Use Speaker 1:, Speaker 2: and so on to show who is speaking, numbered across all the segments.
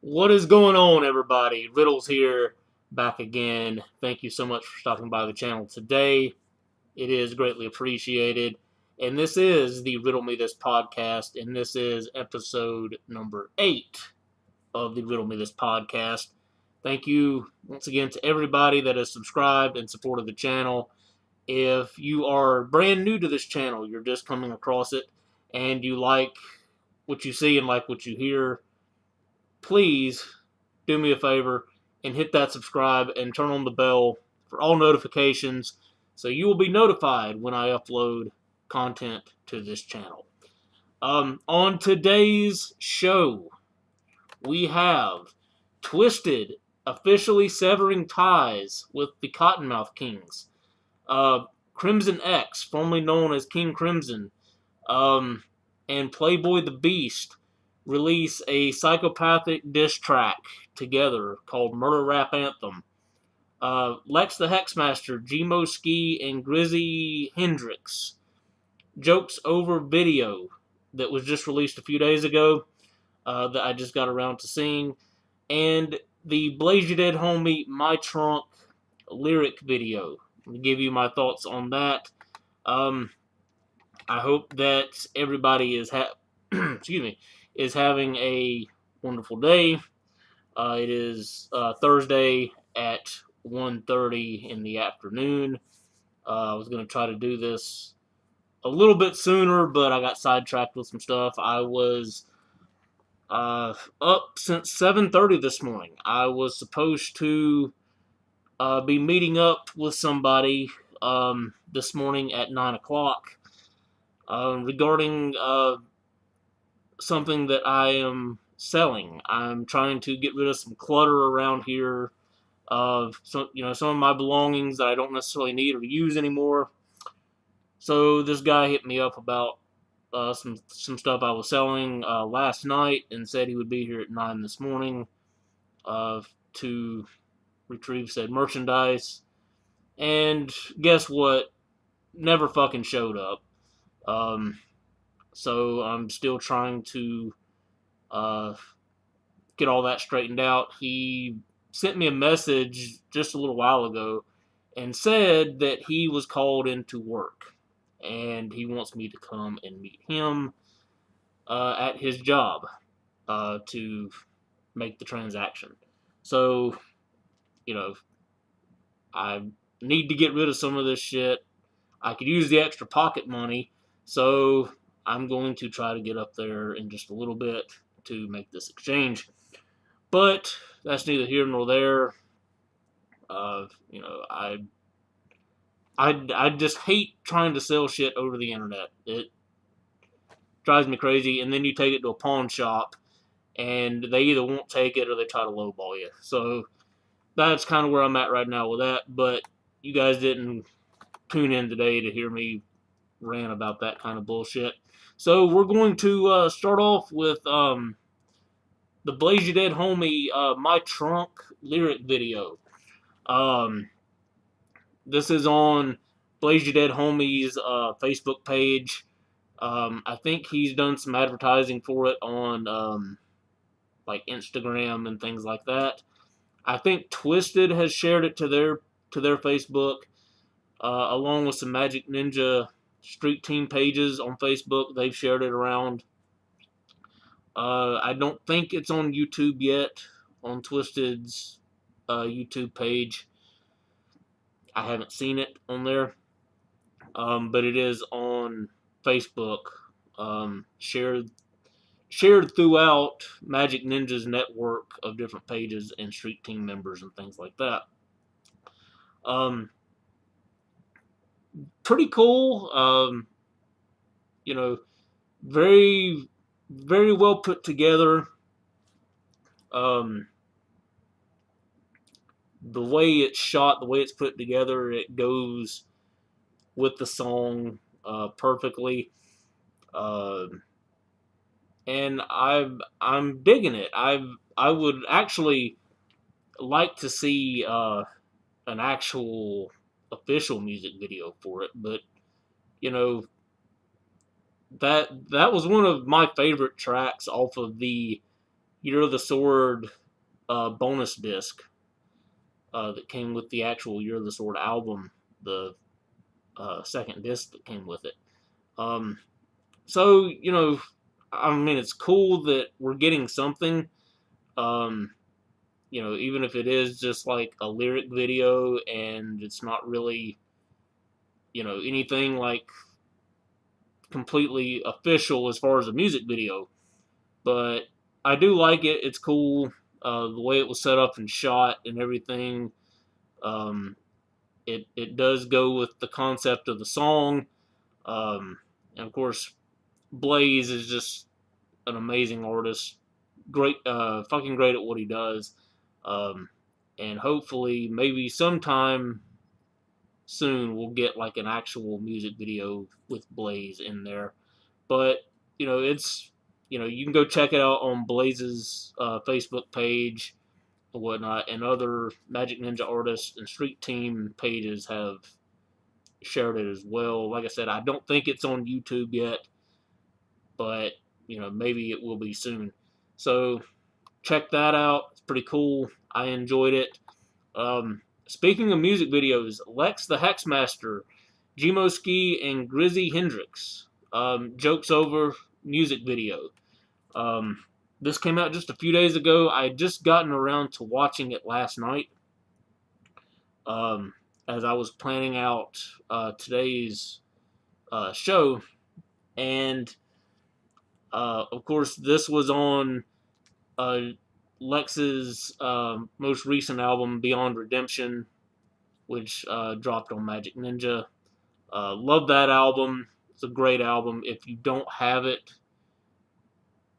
Speaker 1: What is going on, everybody? Riddle's here, back again. Thank you so much for stopping by the channel today. It is greatly appreciated. And this is the Riddle Me This podcast, and this is episode number 8 of the Riddle Me This podcast. Thank you once again to everybody that has subscribed and supported the channel. If you are brand new to this channel, you're just coming across it, and you like what you see and like what you hear, please do me a favor and hit that subscribe and turn on the bell for all notifications so you will be notified when I upload content to this channel. On today's show, we have Twiztid officially severing ties with the Kottonmouth Kings. Krimzon X, formerly known as King Krimzon, and Playboy The Beast release a psychopathic diss track together called Murder Rap Anthem. Lex the Hexmaster, Gmo Skee, and Grizzy Hendrix jokes over video that was just released a few days ago that I just got around to seeing, and the Blaze You Dead Homie My Trunk lyric video. Let me give you my thoughts on that. I hope that everybody is is having a wonderful day. It is Thursday at 1:30 in the afternoon. I was going to try to do this a little bit sooner, but I got sidetracked with some stuff. I was up since 7:30 this morning. I was supposed to be meeting up with somebody this morning at 9 o'clock regarding something that I am selling. I'm trying to get rid of some clutter around here of some of my belongings that I don't necessarily need or use anymore. So this guy hit me up about some stuff I was selling last night and said he would be here at 9 this morning to retrieve said merchandise. And guess what? Never fucking showed up. So I'm still trying to get all that straightened out. He sent me a message just a little while ago and said that he was called into work and he wants me to come and meet him at his job to make the transaction. So, I need to get rid of some of this shit. I could use the extra pocket money, so I'm going to try to get up there in just a little bit to make this exchange. But that's neither here nor there. I just hate trying to sell shit over the internet. It drives me crazy. And then you take it to a pawn shop, and they either won't take it or they try to lowball you. So that's kind of where I'm at right now with that. But you guys didn't tune in today to hear me rant about that kind of bullshit. So we're going to start off with the Blaze You Dead Homie My Trunk lyric video. This is on Blaze You Dead Homie's Facebook page. I think he's done some advertising for it on like Instagram and things like that. I think Twiztid has shared it to their Facebook, along with some Magic Ninja Street Team pages on Facebook. They've shared it around. I don't think it's on YouTube yet, on Twiztid's YouTube page. I haven't seen it on there, but it is on Facebook, shared throughout Magic Ninja's network of different pages and Street Team members and things like that. Pretty cool. Very, very well put together. The way it's shot, the way it's put together, it goes with the song perfectly. And I'm digging it. I would actually like to see an actual official music video for it, but that was one of my favorite tracks off of the Year of the Sword bonus disc that came with the actual Year of the Sword album, the second disc that came with it. So, you know, I mean, it's cool that we're getting something. You know, even if it is just like a lyric video and it's not really, you know, anything like completely official as far as a music video. But I do like it. It's cool. The way it was set up and shot and everything. It does go with the concept of the song. And of course, Blaze is just an amazing artist. Great, fucking great at what he does. Um, and hopefully, maybe sometime soon, we'll get like an actual music video with Blaze in there. But, you know, it's, you know, you can go check it out on Blaze's Facebook page and whatnot, and other Magic Ninja artists and Street Team pages have shared it as well. Like I said, I don't think it's on YouTube yet, but, you know, maybe it will be soon. So check that out. It's pretty cool. I enjoyed it. Speaking of music videos, Lex the Hexmaster, Gmo Skee, and Grizzy Hendrix, Jokes Over music video. This came out just a few days ago. I had just gotten around to watching it last night as I was planning out today's show. And, of course, this was on Lex's most recent album, Beyond Redemption, which dropped on Magic Ninja. Love that album. It's a great album. If you don't have it,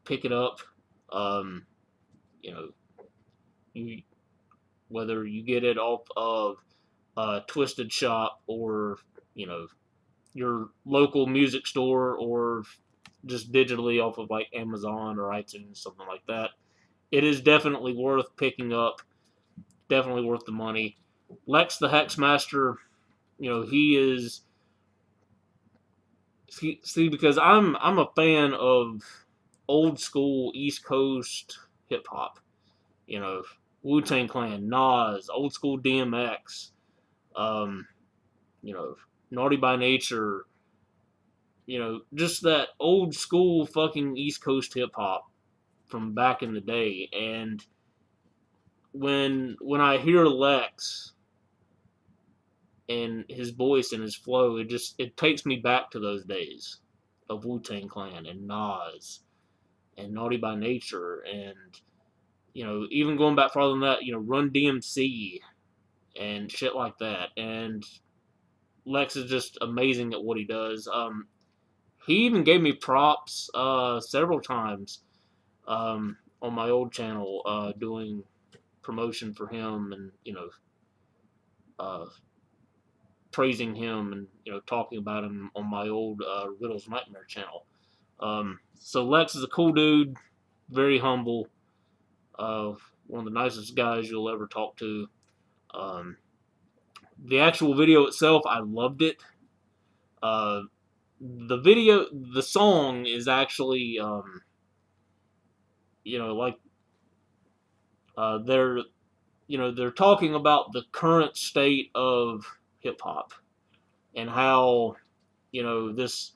Speaker 1: pick it up. You know, whether you get it off of Twiztid Shop or, you know, your local music store, or just digitally off of like Amazon or iTunes, something like that. It is definitely worth picking up. Definitely worth the money. Lex the Hexmaster, you know, he is. See, because I'm a fan of old school East Coast hip hop. You know, Wu-Tang Clan, Nas, old school DMX. You know, Naughty by Nature. You know, just that old school fucking East Coast hip hop from back in the day. And when I hear Lex and his voice and his flow, it takes me back to those days of Wu-Tang Clan and Nas and Naughty by Nature, and, you know, even going back farther than that, you know, Run DMC and shit like that. And Lex is just amazing at what he does. He even gave me props several times on my old channel doing promotion for him, and, you know, praising him, and, you know, talking about him on my old Riddle's Nightmare channel. So Lex is a cool dude, very humble, one of the nicest guys you'll ever talk to. The actual video itself, I loved it. The song is actually, you know, like, they're, you know, they're talking about the current state of hip hop and how, you know, this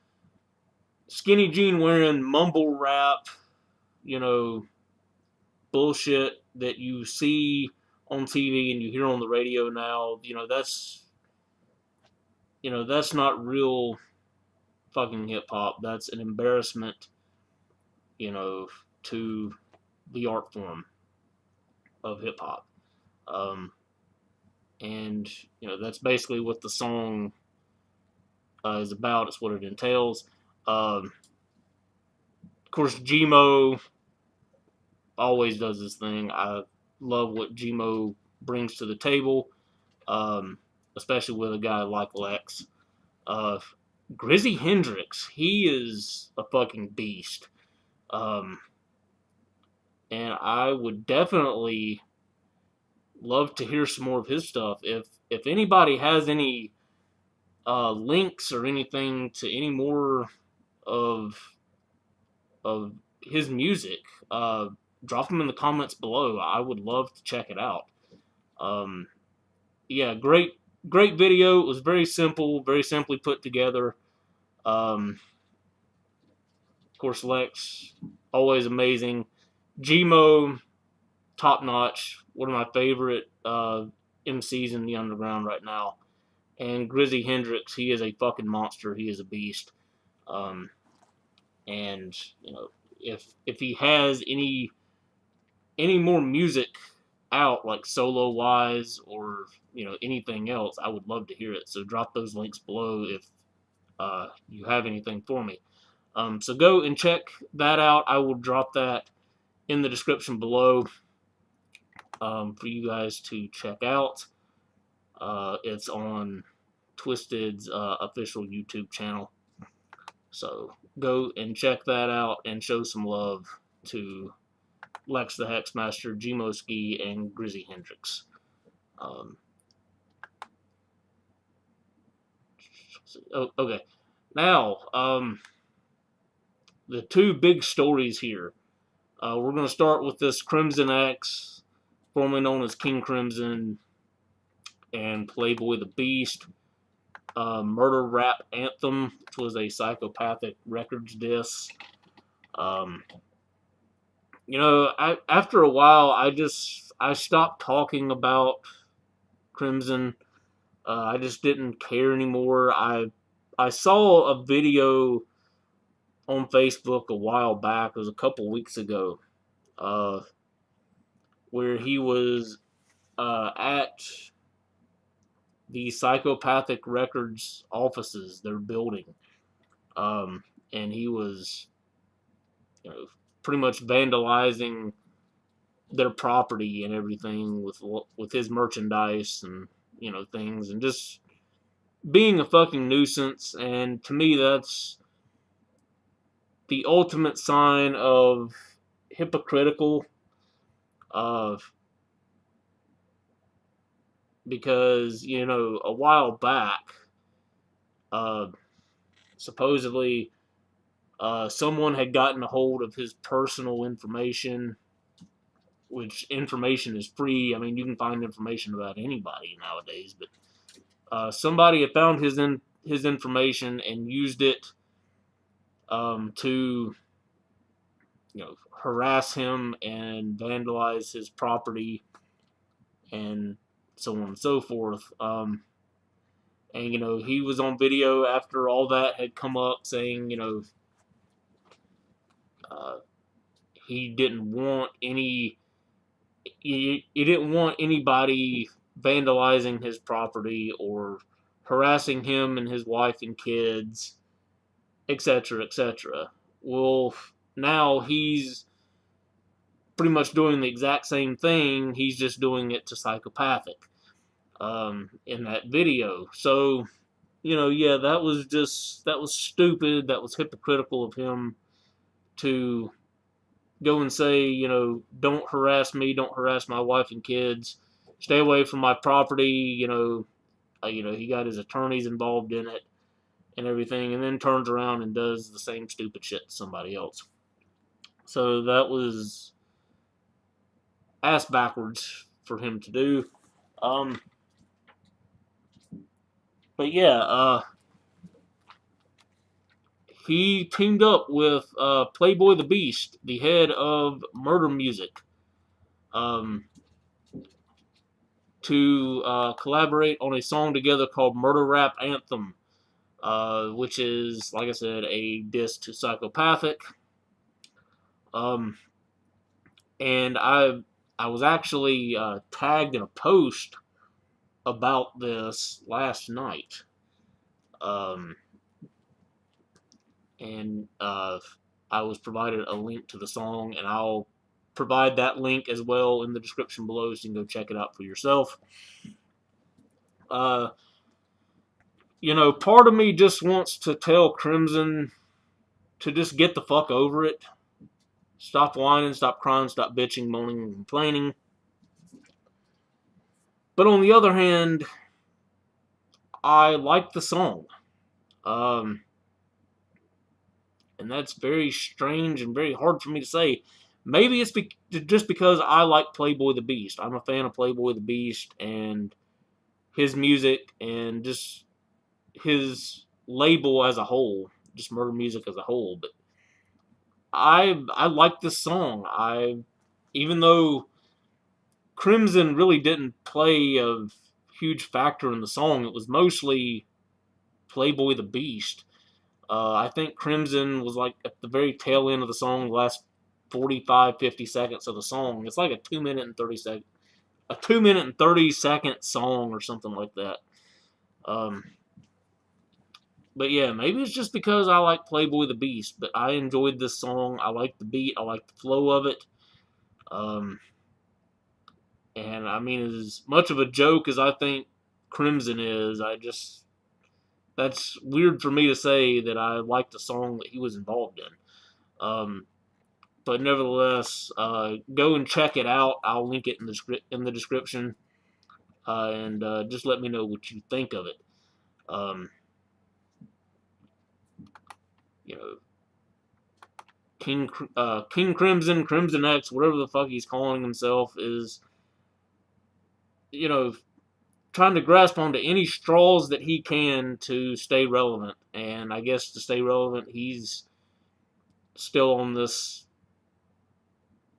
Speaker 1: skinny jean wearing mumble rap, you know, bullshit that you see on TV and you hear on the radio now, you know, that's not real fucking hip hop. That's an embarrassment, you know, to the art form of hip hop. And, you know, that's basically what the song is about. It's what it entails. Of course, Gmo always does this thing. I love what Gmo brings to the table, especially with a guy like Lex. Grizzy Hendrix, he is a fucking beast. And I would definitely love to hear some more of his stuff. If anybody has any links or anything to any more of his music, drop them in the comments below. I would love to check it out. Yeah, great video. It was very simple, very simply put together. Of course, Lex, always amazing. Gmo, top notch. One of my favorite MCs in the underground right now. And Grizzy Hendrix, he is a fucking monster. He is a beast. Um, and you know, if he has any more music out, like solo wise or anything else, I would love to hear it. So drop those links below if you have anything for me. So go and check that out. I will drop that in the description below for you guys to check out. It's on Twiztid's official YouTube channel. So go and check that out and show some love to Lex the Hexmaster, Gmo, Skee, and Grizzy Hendrix. Okay. Now, the two big stories here. We're going to start with this Krimzon X, formerly known as King Krimzon, and Playboy The Beast. Murder Rap Anthem, which was a Psychopathic Records diss. After a while, I stopped talking about Krimzon. I just didn't care anymore. I saw a video on Facebook a while back. It was a couple weeks ago, where he was at the Psychopathic Records offices, their building, and he was, pretty much vandalizing their property and everything with his merchandise and things, and just being a fucking nuisance. And to me, that's the ultimate sign of hypocritical. Because a while back, supposedly someone had gotten a hold of his personal information, which information is free. I mean, you can find information about anybody nowadays, but somebody had found his information and used it to harass him and vandalize his property and so on and so forth. And he was on video after all that had come up, saying he didn't want he didn't want anybody vandalizing his property or harassing him and his wife and kids, etc., etc. Well, now he's pretty much doing the exact same thing. He's just doing it to Psychopathic in that video. So, yeah, that was stupid. That was hypocritical of him to go and say, don't harass me, don't harass my wife and kids, stay away from my property. He got his attorneys involved in it and everything, and then turns around and does the same stupid shit to somebody else. So that was ass backwards for him to do. But yeah, he teamed up with Playboy The Beast, the head of Murder Music, to collaborate on a song together called Murder Rap Anthem, which is, like I said, a diss to Psychopathic. And I was actually tagged in a post about this last night. And I was provided a link to the song, and I'll provide that link as well in the description below, so you can go check it out for yourself. Part of me just wants to tell Krimzon to just get the fuck over it. Stop whining, stop crying, stop bitching, moaning, and complaining. But on the other hand, I like the song. And that's very strange and very hard for me to say. maybe it's just because I like Playboy the Beast. I'm a fan of Playboy the Beast and his music and just his label as a whole, just murder music as a whole. But I like this song. Even though Krimzon really didn't play a huge factor in the song, it was mostly Playboy the Beast. I think Krimzon was like at the very tail end of the song, the last 45, 50 seconds of the song. It's like a 2 minute and 30 second song or something like that. But yeah, maybe it's just because I like Playboy the Beast, but I enjoyed this song. I like the beat. I like the flow of it. And I mean, as much of a joke as I think Krimzon is, that's weird for me to say that I liked the song that he was involved in. But nevertheless, go and check it out. I'll link it in the description, and just let me know what you think of it. You know, King Krimzon, Crimson X, whatever the fuck he's calling himself, is, you know, trying to grasp onto any straws that he can to stay relevant. And I guess to stay relevant, he's still on this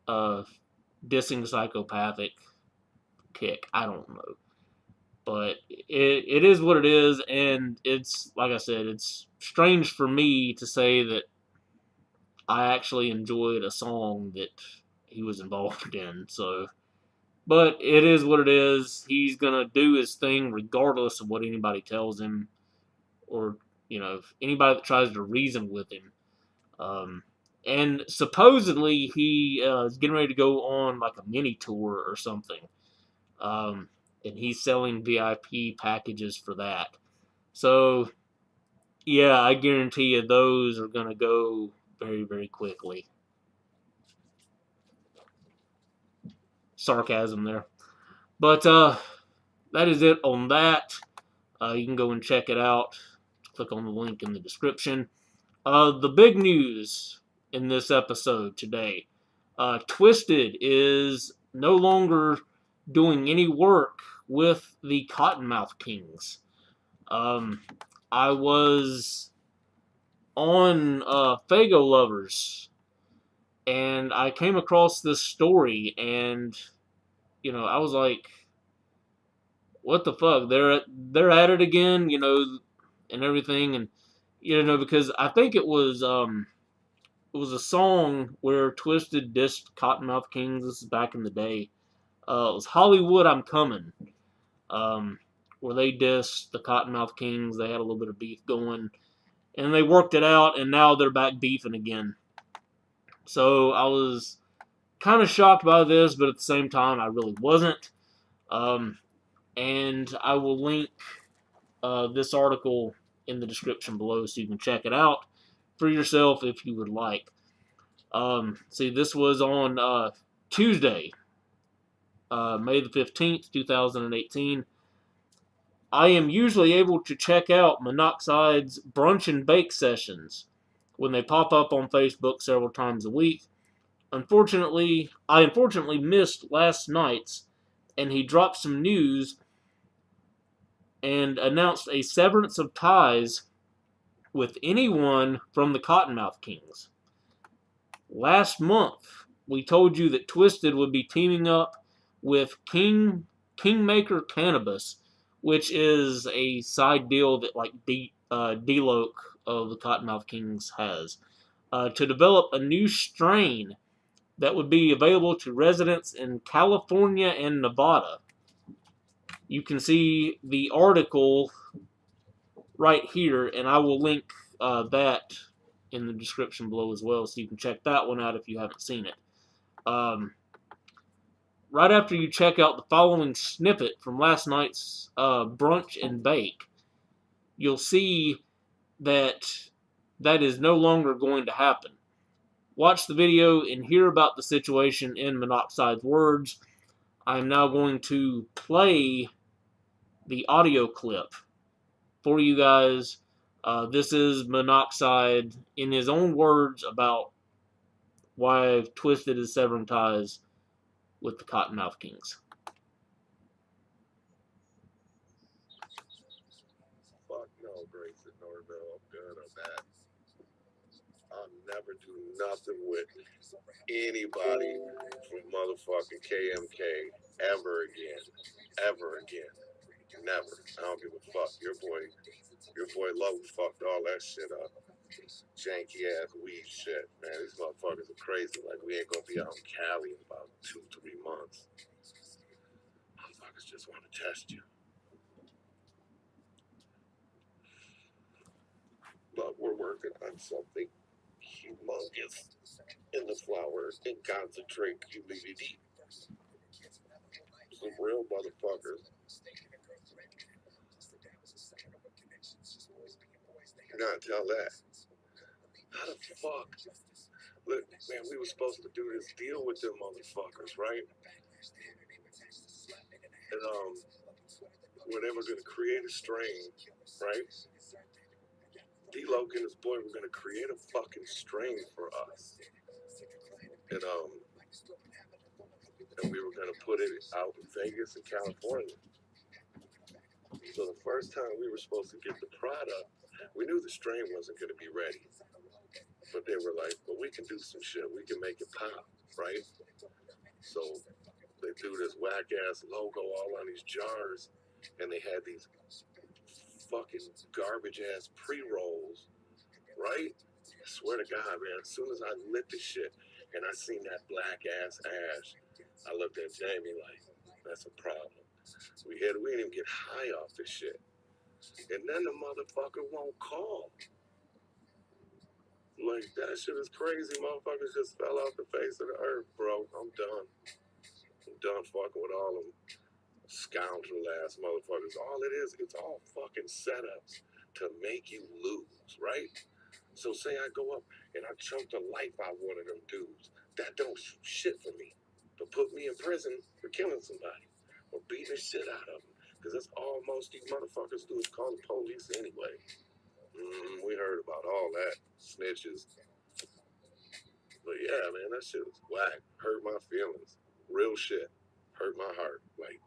Speaker 1: dissing psychopathic kick. I don't know. But it is what it is, and it's, like I said, it's strange for me to say that I actually enjoyed a song that he was involved in. So, but it is what it is. He's gonna do his thing regardless of what anybody tells him, or anybody that tries to reason with him. And supposedly he is getting ready to go on like a mini tour or something. And he's selling VIP packages for that. So yeah, I guarantee you those are gonna go very, very quickly. Sarcasm there. But that is it on that. You can go and check it out. Click on the link in the description. The big news in this episode today. Twiztid is no longer doing any work with the Kottonmouth Kings. I was on Fago Lovers, and I came across this story, and I was like, what the fuck? They're at it again, and everything, and because I think it was a song where Twiztid dissed Kottonmouth Kings. This is back in the day. It was Hollywood, I'm Coming, where they dissed the Kottonmouth Kings. They had a little bit of beef going, and they worked it out, and now they're back beefing again. So I was kind of shocked by this, but at the same time, I really wasn't. And I will link this article in the description below so you can check it out for yourself if you would like. See, this was on Tuesday, May the 15th, 2018. I am usually able to check out Monoxide's brunch and bake sessions when they pop up on Facebook several times a week. I unfortunately missed last night's, and he dropped some news and announced a severance of ties with anyone from the Kottonmouth Kings. Last month, we told you that Twiztid would be teaming up with Kingmaker Cannabis, which is a side deal that like D-Loc of the Kottonmouth Kings has, to develop a new strain that would be available to residents in California and Nevada. You can see the article right here, and I will link that in the description below as well, so you can check that one out if you haven't seen it. Right after you check out the following snippet from last night's brunch and bake, you'll see that is no longer going to happen. Watch the video and hear about the situation in Monoxide's words. I'm now going to play the audio clip for you guys. This is Monoxide in his own words about why Twiztid is severing ties with the Kottonmouth Kings.
Speaker 2: Fuck no, Grayson Norville. I'm good on that. I'll never do nothing with anybody from motherfucking KMK ever again. Ever again. Never. I don't give a fuck. Your boy Low fucked all that shit up. Janky ass weed shit, man. These motherfuckers are crazy. Like, we ain't gonna be out in Cali in about 2-3 months. Motherfuckers just want to test you. But we're working on something humongous in the flower and concentrate community. Some real motherfuckers. You gotta tell that. How the fuck? Look, man, we were supposed to do this deal with them motherfuckers, right? And where they were gonna create a strain, right? D-Loc and his boy were gonna create a fucking strain for us. And we were gonna put it out in Vegas and California. So the first time we were supposed to get the product, we knew the strain wasn't gonna be ready. But they were like, but we can do some shit. We can make it pop, right? So they threw this whack ass logo all on these jars, and they had these fucking garbage ass pre-rolls, right? I swear to God, man, as soon as I lit the shit and I seen that black ass ash, I looked at Jamie like, that's a problem. We didn't even get high off this shit. And then the motherfucker won't call. Like, that shit is crazy. Motherfuckers just fell off the face of the earth, bro. I'm done. I'm done fucking with all them scoundrel ass motherfuckers. All it is, it's all fucking setups to make you lose, right? So say I go up and I choke the life out of one of them dudes. That don't shit for me. But put me in prison for killing somebody or beating the shit out of them. Because that's all most these motherfuckers do is call the police anyway. We heard about all that. Snitches. But yeah, man, that shit was whack. Hurt my feelings. Real shit. Hurt my heart. Like,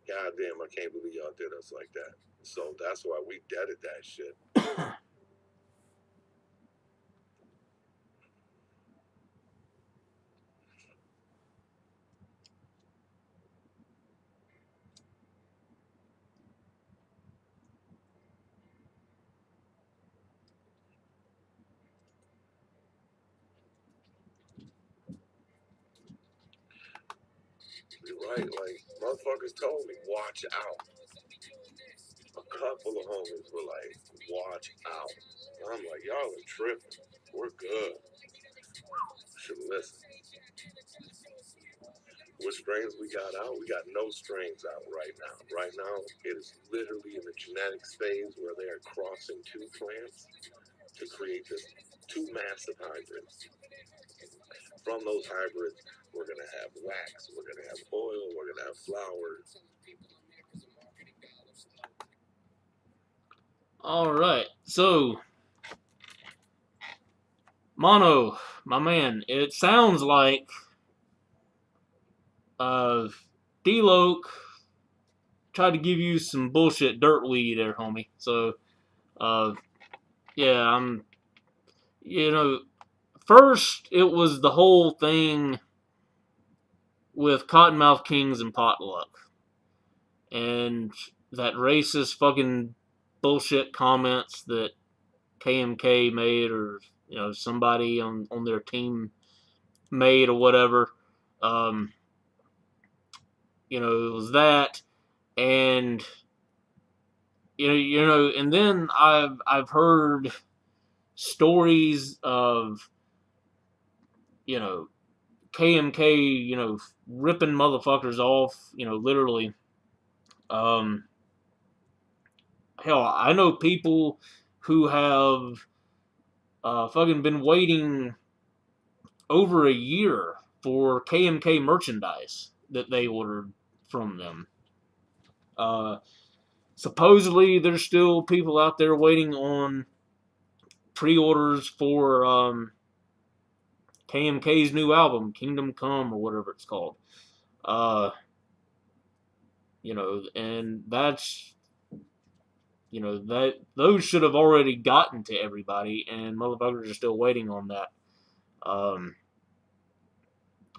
Speaker 2: goddamn, I can't believe y'all did us like that. So that's why we deaded that shit. You're right, like, motherfuckers told me, watch out. A couple of homies were like, watch out. And I'm like, y'all are tripping. We're good. Should listen. What strains we got out? We got no strains out right now. Right now, it is literally in the genetics phase where they are crossing two plants to create this two massive hybrids. From those hybrids, we're going to have wax, we're going to have oil, we're going to have flowers.
Speaker 1: Alright, so Mono, my man, it sounds like D-Loc tried to give you some bullshit dirt weed there, homie. So, yeah, first it was the whole thing with Kottonmouth Kings and Potluck. And that racist fucking bullshit comments that KMK made, or, somebody on their team made, or whatever. It was that, and and then I've heard stories of KMK ripping motherfuckers off, literally. Hell, I know people who have fucking been waiting over a year for KMK merchandise that they ordered from them. Supposedly, there's still people out there waiting on pre-orders for KMK's new album, Kingdom Come, or whatever it's called. And that's, that those should have already gotten to everybody, and motherfuckers are still waiting on that.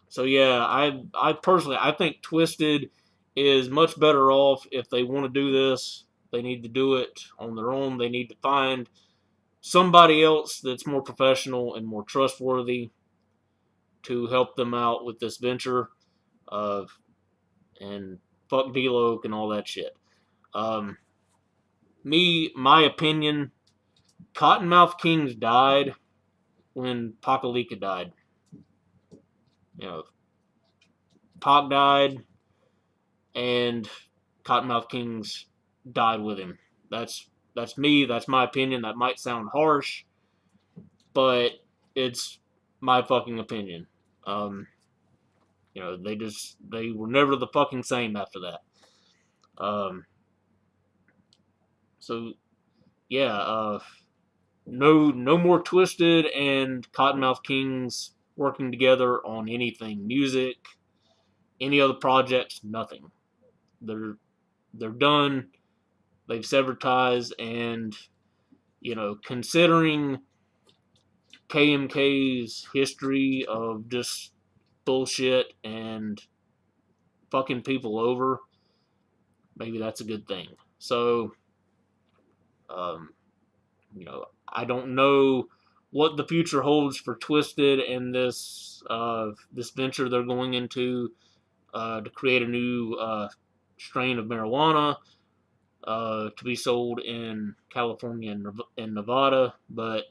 Speaker 1: So yeah, I personally, I think Twiztid is much better off if they want to do this. They need to do it on their own. They need to find somebody else that's more professional and more trustworthy to help them out with this venture. And fuck D-Loc and all that shit. My opinion, Kottonmouth Kings died when Pakalika died. Pac died, and Kottonmouth Kings died with him. That's me. That's my opinion. That might sound harsh, but it's my fucking opinion. They were never the fucking same after that. So yeah, no more Twiztid and Kottonmouth Kings working together on anything, music, any other projects, nothing. They're done. They've severed ties, and considering KMK's history of just bullshit and fucking people over, maybe that's a good thing. So, I don't know what the future holds for Twiztid and this venture they're going into to create a new strain of marijuana to be sold in California and Nevada, but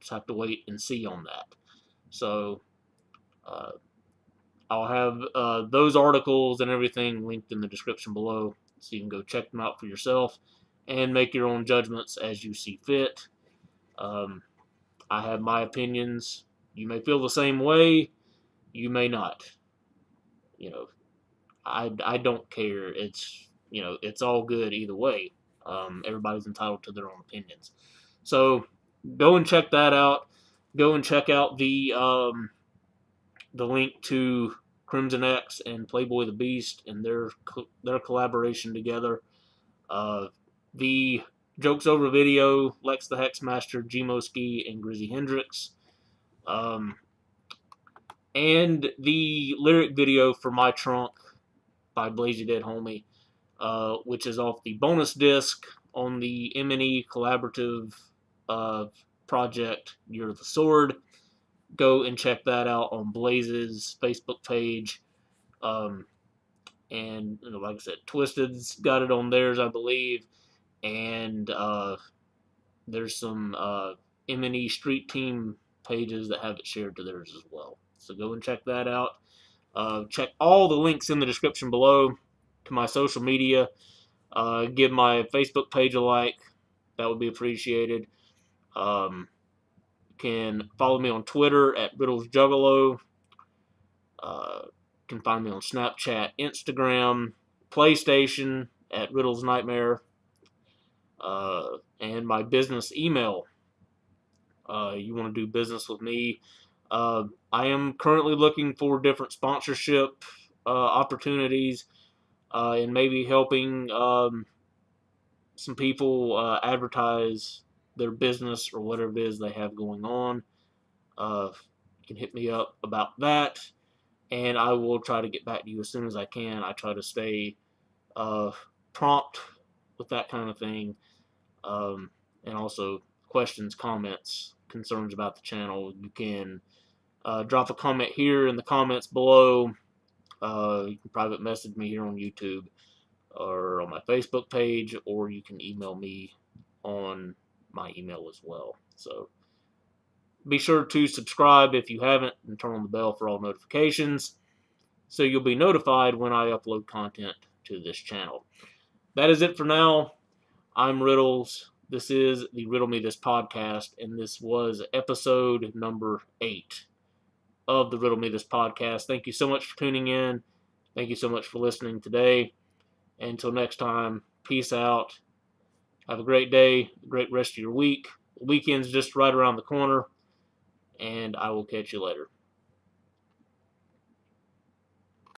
Speaker 1: just have to wait and see on that. So I'll have those articles and everything linked in the description below, so you can go check them out for yourself and make your own judgments as you see fit. I have my opinions. You may feel the same way. You may not. I don't care. It's all good either way. Everybody's entitled to their own opinions. So go and check that out. Go and check out the link to Krimzon X and Playboy The Beast and their collaboration together. The Jokes Over video, Lex the Hexmaster, Gmo Skee, and Grizzy Hendrix. And the lyric video for My Trunk by Blazy Dead Homie, which is off the bonus disc on the M&E collaborative project, Year of the Sword. Go and check that out on Blaze's Facebook page. And like I said, Twiztid's got it on theirs, I believe. And there's some M&E Street Team pages that have it shared to theirs as well. So go and check that out. Check all the links in the description below to my social media. Give my Facebook page a like. That would be appreciated. You can follow me on Twitter at riddlesjuggalo. You can find me on Snapchat, Instagram, PlayStation at riddlesnightmare. And my business email. You want to do business with me. I am currently looking for different sponsorship opportunities and maybe helping some people advertise their business or whatever it is they have going on. You can hit me up about that, and I will try to get back to you as soon as I can. I try to stay prompt with that kind of thing, and also questions, comments, concerns about the channel. You can drop a comment here in the comments below. You can private message me here on YouTube or on my Facebook page, or you can email me on my email as well. So be sure to subscribe if you haven't and turn on the bell for all notifications so you'll be notified when I upload content to this channel. That is it for now. I'm Riddles. This is the Riddle Me This podcast, and this was episode number 8 of the Riddle Me This podcast. Thank you so much for tuning in. Thank you so much for listening today. Until next time, peace out. Have a great day, a great rest of your week. The weekend's just right around the corner, and I will catch you later.